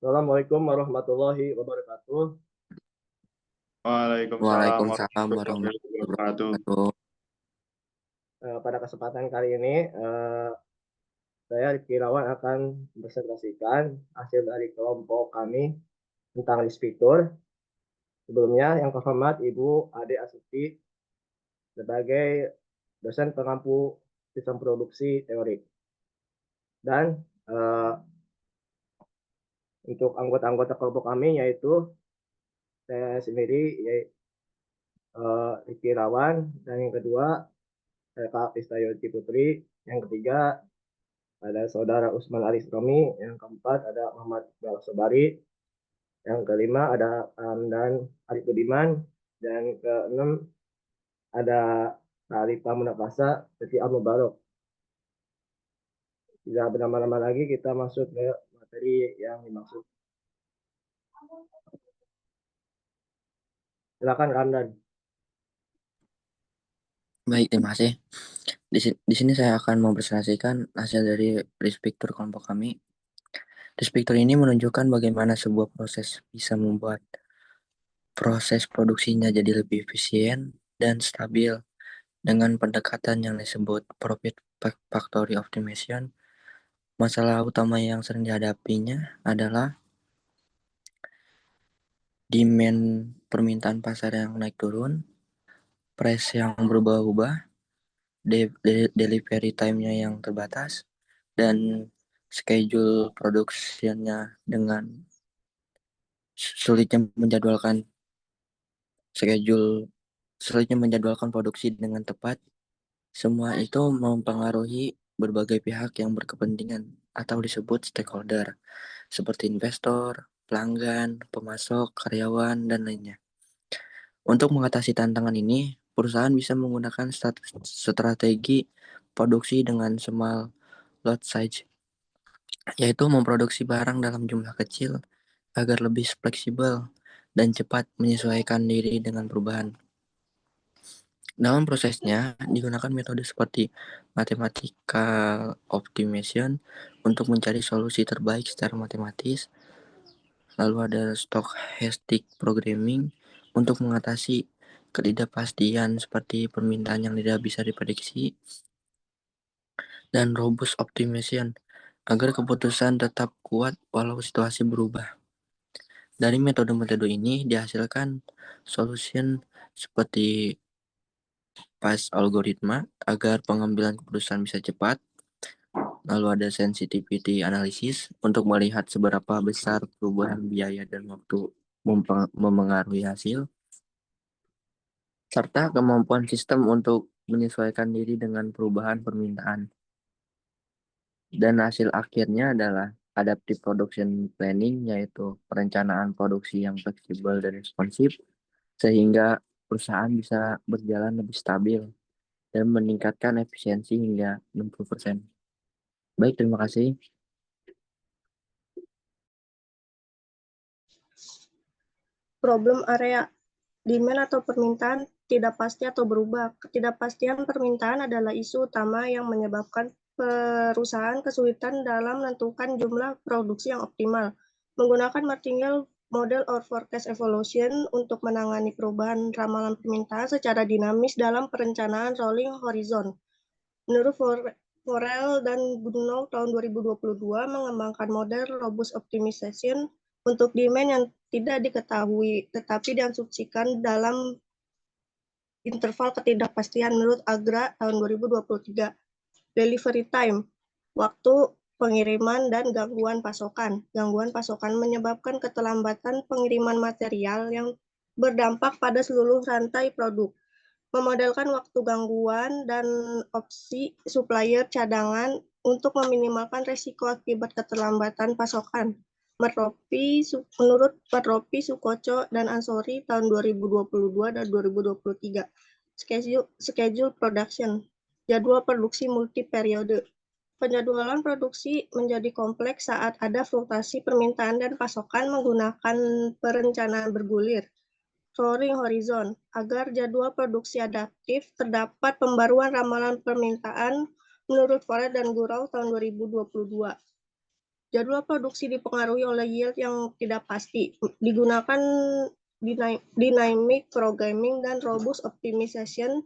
Assalamualaikum warahmatullahi wabarakatuh. Waalaikumsalam Waalaikumsalam warahmatullahi warahmatullahi wabarakatuh. wabarakatuh. Pada kesempatan kali ini, saya Rizky Irawan akan presentasikan hasil dari kelompok kami tentang risk fitur. Sebelumnya, yang terhormat Ibu Ade Asuti sebagai dosen pengampu sistem produksi teori. Dan untuk anggota-anggota kelompok kami yaitu saya sendiri, Rizky Irawan, dan yang kedua saya Kak Istayoti Putri, yang ketiga ada saudara Usman Aris Romi, yang keempat ada Muhammad Iqbal Sobari, yang kelima ada dan Arif Budiman, dan keenam ada Arifah Munafasa Siti Al Mubarok. Tidak berlama-lama lagi kita masuk ke materi yang dimaksud. Silakan Ramdan. Baik, terima kasih. Di sini saya akan mempresentasikan hasil dari risk picture kelompok kami. Risk picture ini menunjukkan bagaimana sebuah proses bisa membuat proses produksinya jadi lebih efisien dan stabil dengan pendekatan yang disebut profit factory optimization. Masalah utama yang sering dihadapinya adalah demand permintaan pasar yang naik turun, price yang berubah-ubah, delivery time-nya yang terbatas, dan schedule produksinya dengan sulitnya menjadwalkan produksi dengan tepat. Semua itu mempengaruhi berbagai pihak yang berkepentingan atau disebut stakeholder seperti investor, pelanggan, pemasok, karyawan, dan lainnya. Untuk mengatasi tantangan ini, perusahaan bisa menggunakan strategi produksi dengan small lot size, yaitu memproduksi barang dalam jumlah kecil agar lebih fleksibel dan cepat menyesuaikan diri dengan perubahan. Dalam prosesnya, digunakan metode seperti mathematical optimization untuk mencari solusi terbaik secara matematis. Lalu ada stochastic programming untuk mengatasi ketidakpastian seperti permintaan yang tidak bisa diprediksi. Dan robust optimization agar keputusan tetap kuat walau situasi berubah. Dari metode-metode ini dihasilkan solution seperti pas algoritma agar pengambilan keputusan bisa cepat. Lalu ada sensitivity analysis untuk melihat seberapa besar perubahan biaya dan waktu memengaruhi hasil. Serta kemampuan sistem untuk menyesuaikan diri dengan perubahan permintaan. Dan hasil akhirnya adalah adaptive production planning, yaitu perencanaan produksi yang fleksibel dan responsif, sehingga perusahaan bisa berjalan lebih stabil dan meningkatkan efisiensi hingga 60%. Baik, terima kasih. Problem area demand atau permintaan tidak pasti atau berubah. Ketidakpastian permintaan adalah isu utama yang menyebabkan perusahaan kesulitan dalam menentukan jumlah produksi yang optimal. Menggunakan martingale model or forecast evolution untuk menangani perubahan ramalan permintaan secara dinamis dalam perencanaan rolling horizon. Menurut Forel dan Gunnow tahun 2022 mengembangkan model robust optimization untuk demand yang tidak diketahui tetapi diasumsikan dalam interval ketidakpastian menurut Agra tahun 2023. Delivery time, waktu pengiriman dan gangguan pasokan. Gangguan pasokan menyebabkan keterlambatan pengiriman material yang berdampak pada seluruh rantai produk. Memodelkan waktu gangguan dan opsi supplier cadangan untuk meminimalkan risiko akibat keterlambatan pasokan. Menurut Metropi, Sukoco, dan Ansori tahun 2022 dan 2023. Schedule production, jadwal produksi multi periode. Penjadwalan produksi menjadi kompleks saat ada fluktuasi permintaan dan pasokan menggunakan perencanaan bergulir. Rolling horizon, agar jadwal produksi adaptif, terdapat pembaruan ramalan permintaan menurut Forel dan Gurau tahun 2022. Jadwal produksi dipengaruhi oleh yield yang tidak pasti. Digunakan dynamic programming dan robust optimization.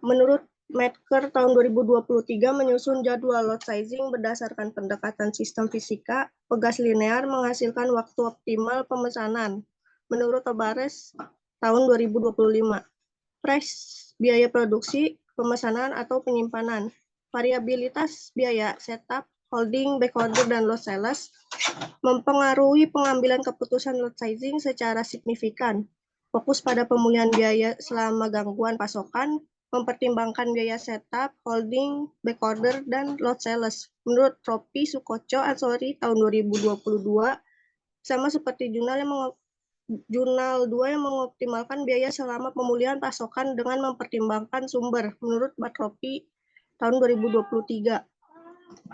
Menurut Metzger, tahun 2023 menyusun jadwal lot sizing berdasarkan pendekatan sistem fisika. Pegas linear menghasilkan waktu optimal pemesanan. Menurut Tavares, tahun 2025. Price, biaya produksi, pemesanan atau penyimpanan. Variabilitas biaya setup, holding, backorder, dan lot sales mempengaruhi pengambilan keputusan lot sizing secara signifikan. Fokus pada pemulihan biaya selama gangguan pasokan, mempertimbangkan biaya setup, holding, backorder, dan lot sales. Menurut Tropi Sukoco Ansori tahun 2022, sama seperti Jurnal 2 yang mengoptimalkan biaya selama pemulihan pasokan dengan mempertimbangkan sumber. Menurut Batropi tahun 2023.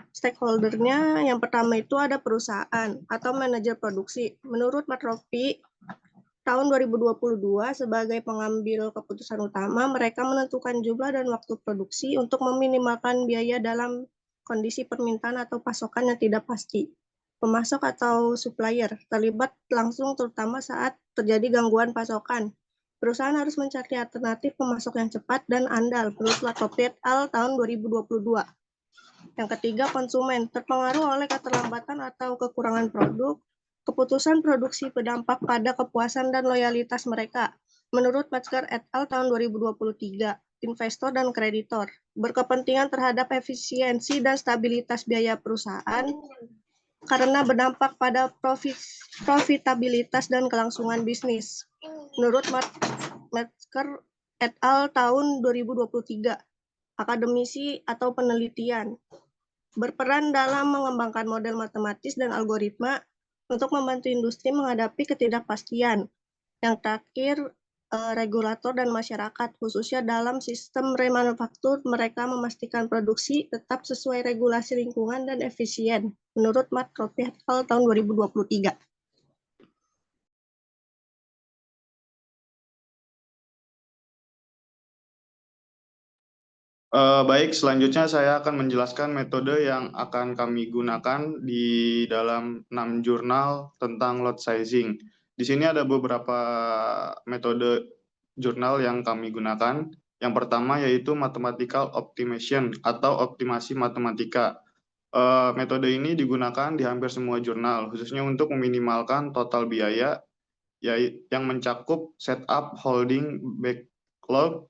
Stakeholdernya yang pertama itu ada perusahaan atau manajer produksi. Menurut Batropi tahun 2022 sebagai pengambil keputusan utama, mereka menentukan jumlah dan waktu produksi untuk meminimalkan biaya dalam kondisi permintaan atau pasokan yang tidak pasti. Pemasok atau supplier terlibat langsung terutama saat terjadi gangguan pasokan. Perusahaan harus mencari alternatif pemasok yang cepat dan andal. Menurut Batropi et al. Tahun 2022. Yang ketiga, konsumen terpengaruh oleh keterlambatan atau kekurangan produk. Keputusan produksi berdampak pada kepuasan dan loyalitas mereka. Menurut Metzger et al. Tahun 2023, investor dan kreditor berkepentingan terhadap efisiensi dan stabilitas biaya perusahaan karena berdampak pada profitabilitas dan kelangsungan bisnis. Menurut Metzger et al. Tahun 2023, akademisi atau penelitian berperan dalam mengembangkan model matematis dan algoritma untuk membantu industri menghadapi ketidakpastian. Yang terakhir, regulator dan masyarakat, khususnya dalam sistem remanufaktur, mereka memastikan produksi tetap sesuai regulasi lingkungan dan efisien. Menurut Matt Ropi et al. Tahun 2023. Baik, selanjutnya saya akan menjelaskan metode yang akan kami gunakan di dalam 6 jurnal tentang lot sizing. Di sini ada beberapa metode jurnal yang kami gunakan. Yang pertama yaitu mathematical optimization atau optimasi matematika. Metode ini digunakan di hampir semua jurnal, khususnya untuk meminimalkan total biaya yang mencakup setup, holding, backlog,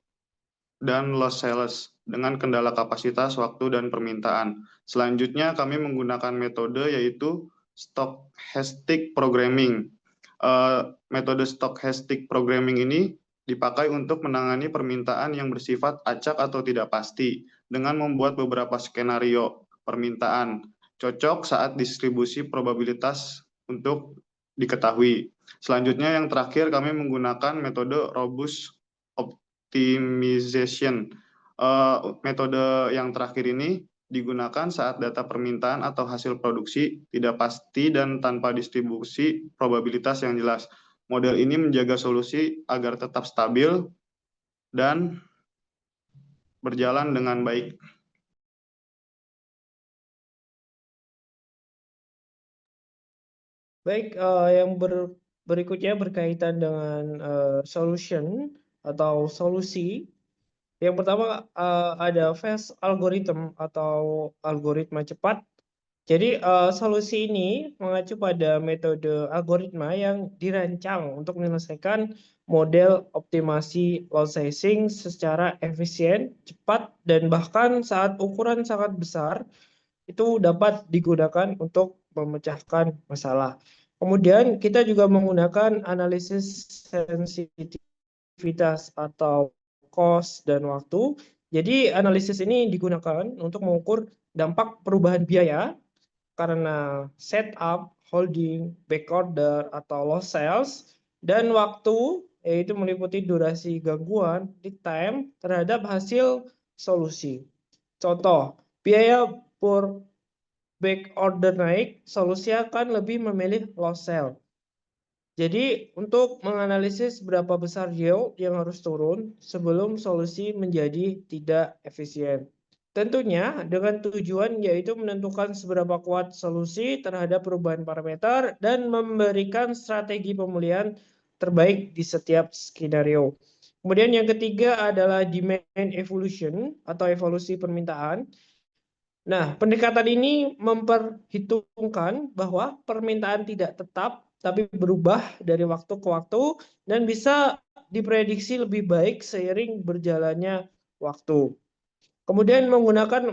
dan loss sales dengan kendala kapasitas, waktu, dan permintaan. Selanjutnya kami menggunakan metode yaitu stochastic programming. Metode stochastic programming ini dipakai untuk menangani permintaan yang bersifat acak atau tidak pasti dengan membuat beberapa skenario permintaan cocok saat distribusi probabilitas untuk diketahui. Selanjutnya yang terakhir kami menggunakan metode robust optimization. Metode yang terakhir ini digunakan saat data permintaan atau hasil produksi tidak pasti dan tanpa distribusi probabilitas yang jelas. Model ini menjaga solusi agar tetap stabil dan berjalan dengan baik. Baik, yang berikutnya berkaitan dengan solution atau solusi. Yang pertama ada fast algorithm atau algoritma cepat. Jadi solusi ini mengacu pada metode algoritma yang dirancang untuk menyelesaikan model optimasi lot sizing secara efisien, cepat, dan bahkan saat ukuran sangat besar itu dapat digunakan untuk memecahkan masalah. Kemudian kita juga menggunakan analisis sensitivitas atau cost dan waktu. Jadi analisis ini digunakan untuk mengukur dampak perubahan biaya karena setup, holding, backorder atau loss sales, dan waktu yaitu meliputi durasi gangguan lead time terhadap hasil solusi. Contoh, biaya per backorder naik, solusi akan lebih memilih loss sale. Jadi untuk menganalisis berapa besar yield yang harus turun sebelum solusi menjadi tidak efisien. Tentunya dengan tujuan yaitu menentukan seberapa kuat solusi terhadap perubahan parameter dan memberikan strategi pemulihan terbaik di setiap skenario. Kemudian yang ketiga adalah demand evolution atau evolusi permintaan. Nah, pendekatan ini memperhitungkan bahwa permintaan tidak tetap tapi berubah dari waktu ke waktu dan bisa diprediksi lebih baik seiring berjalannya waktu. Kemudian menggunakan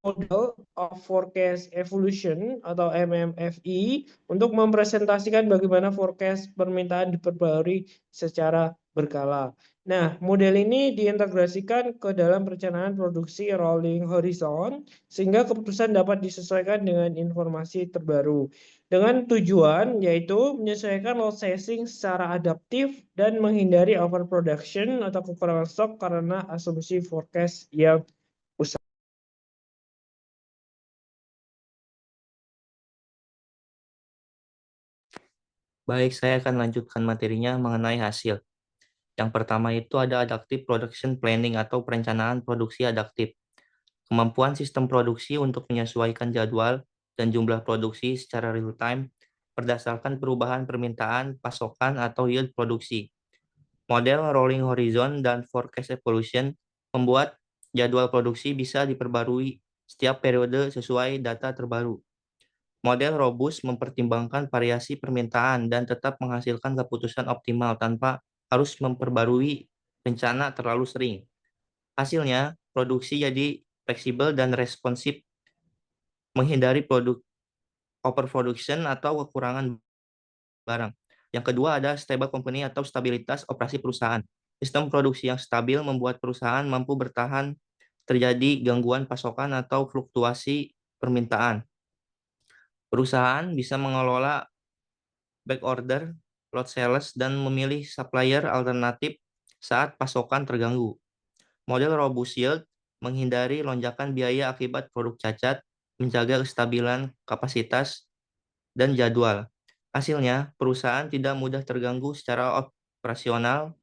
Model of Forecast Evolution atau MMFE untuk mempresentasikan bagaimana forecast permintaan diperbarui secara berkala. Nah, model ini diintegrasikan ke dalam perencanaan produksi rolling horizon sehingga keputusan dapat disesuaikan dengan informasi terbaru. Dengan tujuan yaitu menyesuaikan load sizing secara adaptif dan menghindari overproduction atau kekurangan stok karena asumsi forecast yang Baik, saya akan lanjutkan materinya mengenai hasil. Yang pertama itu ada adaptive production planning atau perencanaan produksi adaptif. Kemampuan sistem produksi untuk menyesuaikan jadwal dan jumlah produksi secara real time berdasarkan perubahan permintaan, pasokan, atau yield produksi. Model rolling horizon dan forecast evolution membuat jadwal produksi bisa diperbarui setiap periode sesuai data terbaru. Model robust mempertimbangkan variasi permintaan dan tetap menghasilkan keputusan optimal tanpa harus memperbarui rencana terlalu sering. Hasilnya, produksi jadi fleksibel dan responsif, menghindari overproduction atau kekurangan barang. Yang kedua ada stable company atau stabilitas operasi perusahaan. Sistem produksi yang stabil membuat perusahaan mampu bertahan terjadi gangguan pasokan atau fluktuasi permintaan. Perusahaan bisa mengelola back order, load sales, dan memilih supplier alternatif saat pasokan terganggu. Model robust yield menghindari lonjakan biaya akibat produk cacat, menjaga kestabilan kapasitas dan jadwal. Hasilnya, perusahaan tidak mudah terganggu secara operasional,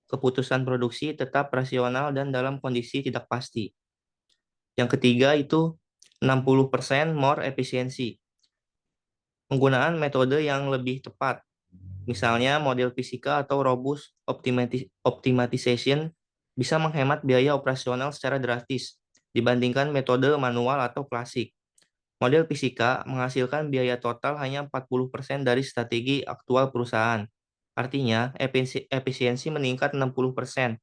keputusan produksi tetap rasional dan dalam kondisi tidak pasti. Yang ketiga itu 60% more efisiensi. Penggunaan metode yang lebih tepat. Misalnya model fisika atau robust optimization bisa menghemat biaya operasional secara drastis dibandingkan metode manual atau klasik. Model fisika menghasilkan biaya total hanya 40% dari strategi aktual perusahaan. Artinya, efisiensi meningkat 60%.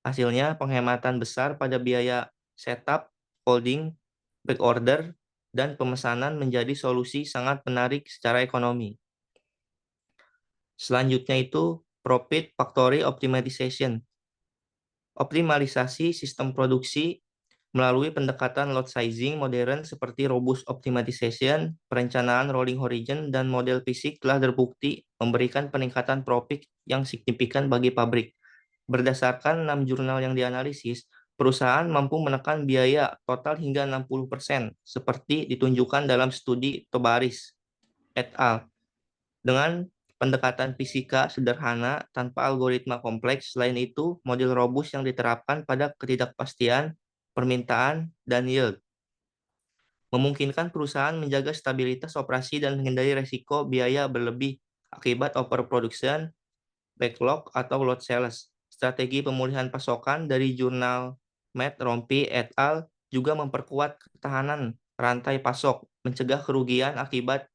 Hasilnya penghematan besar pada biaya setup, holding, back order, dan pemesanan menjadi solusi sangat menarik secara ekonomi. Selanjutnya itu profit factory optimization. Optimalisasi sistem produksi melalui pendekatan load sizing modern seperti robust optimization, perencanaan rolling horizon, dan model fisik telah terbukti memberikan peningkatan profit yang signifikan bagi pabrik. Berdasarkan 6 jurnal yang dianalisis, perusahaan mampu menekan biaya total hingga 60%, seperti ditunjukkan dalam studi Tobaris et al. Dengan pendekatan fisika sederhana tanpa algoritma kompleks. Selain itu, model robust yang diterapkan pada ketidakpastian, permintaan, dan yield memungkinkan perusahaan menjaga stabilitas operasi dan menghindari resiko biaya berlebih akibat overproduction, backlog, atau load sales. Strategi pemulihan pasokan dari jurnal Matt Rompi et al. Juga memperkuat ketahanan rantai pasok, mencegah kerugian akibat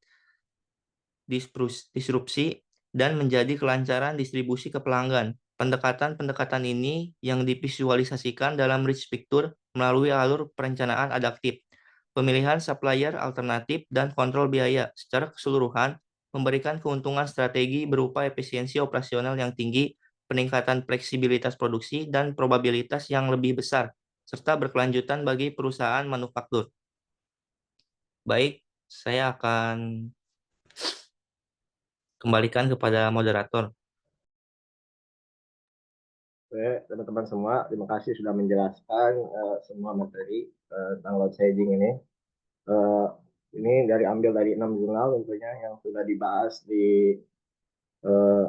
disrupsi, dan menjadi kelancaran distribusi ke pelanggan. Pendekatan-pendekatan ini yang divisualisasikan dalam rich picture melalui alur perencanaan adaptif, pemilihan supplier alternatif, dan kontrol biaya secara keseluruhan memberikan keuntungan strategi berupa efisiensi operasional yang tinggi, peningkatan fleksibilitas produksi, dan probabilitas yang lebih besar, serta berkelanjutan bagi perusahaan manufaktur. Baik, saya akan kembalikan kepada moderator. Oke, teman-teman semua, terima kasih sudah menjelaskan semua materi tentang load sizing ini. Ini ambil dari 6 jurnal tentunya yang sudah dibahas uh,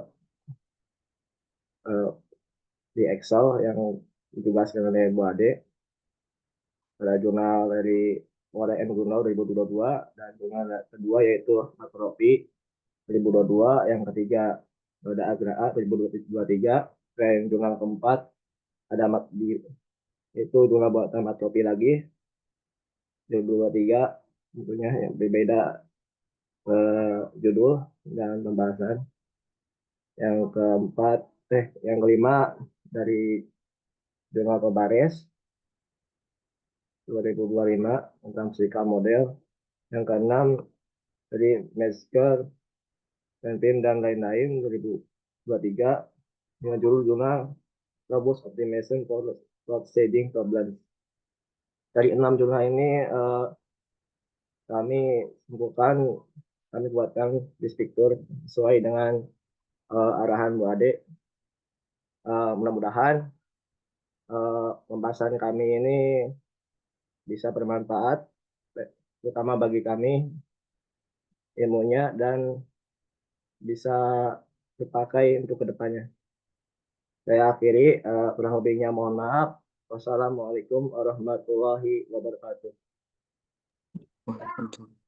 di Excel yang ditugaskan oleh Bu Ade. Ada jurnal dari Water and Jurnal 2022 dan jurnal kedua yaitu Makropi 2022, yang ketiga ada Agra 2023, dan jurnal keempat ada itu jurnal buatan Makropi lagi 2023, tentunya yang berbeda judul dan pembahasan. Yang kelima dari jurnal Kobares 2025 tentang physical model. Yang keenam dari Metzger, Pentin dan lain-lain 2023 dengan jurnal Robust Optimization for Load Staging Problems. Dari 6 jurnal ini kami buatkan dispiktur sesuai dengan arahan Bu Ade. Mudah-mudahan pembahasan kami ini bisa bermanfaat, terutama bagi kami ilmunya, dan bisa dipakai untuk kedepannya. Saya akhiri, kurang lebihnya mohon maaf. Wassalamualaikum warahmatullahi wabarakatuh. Waalaikumsalam.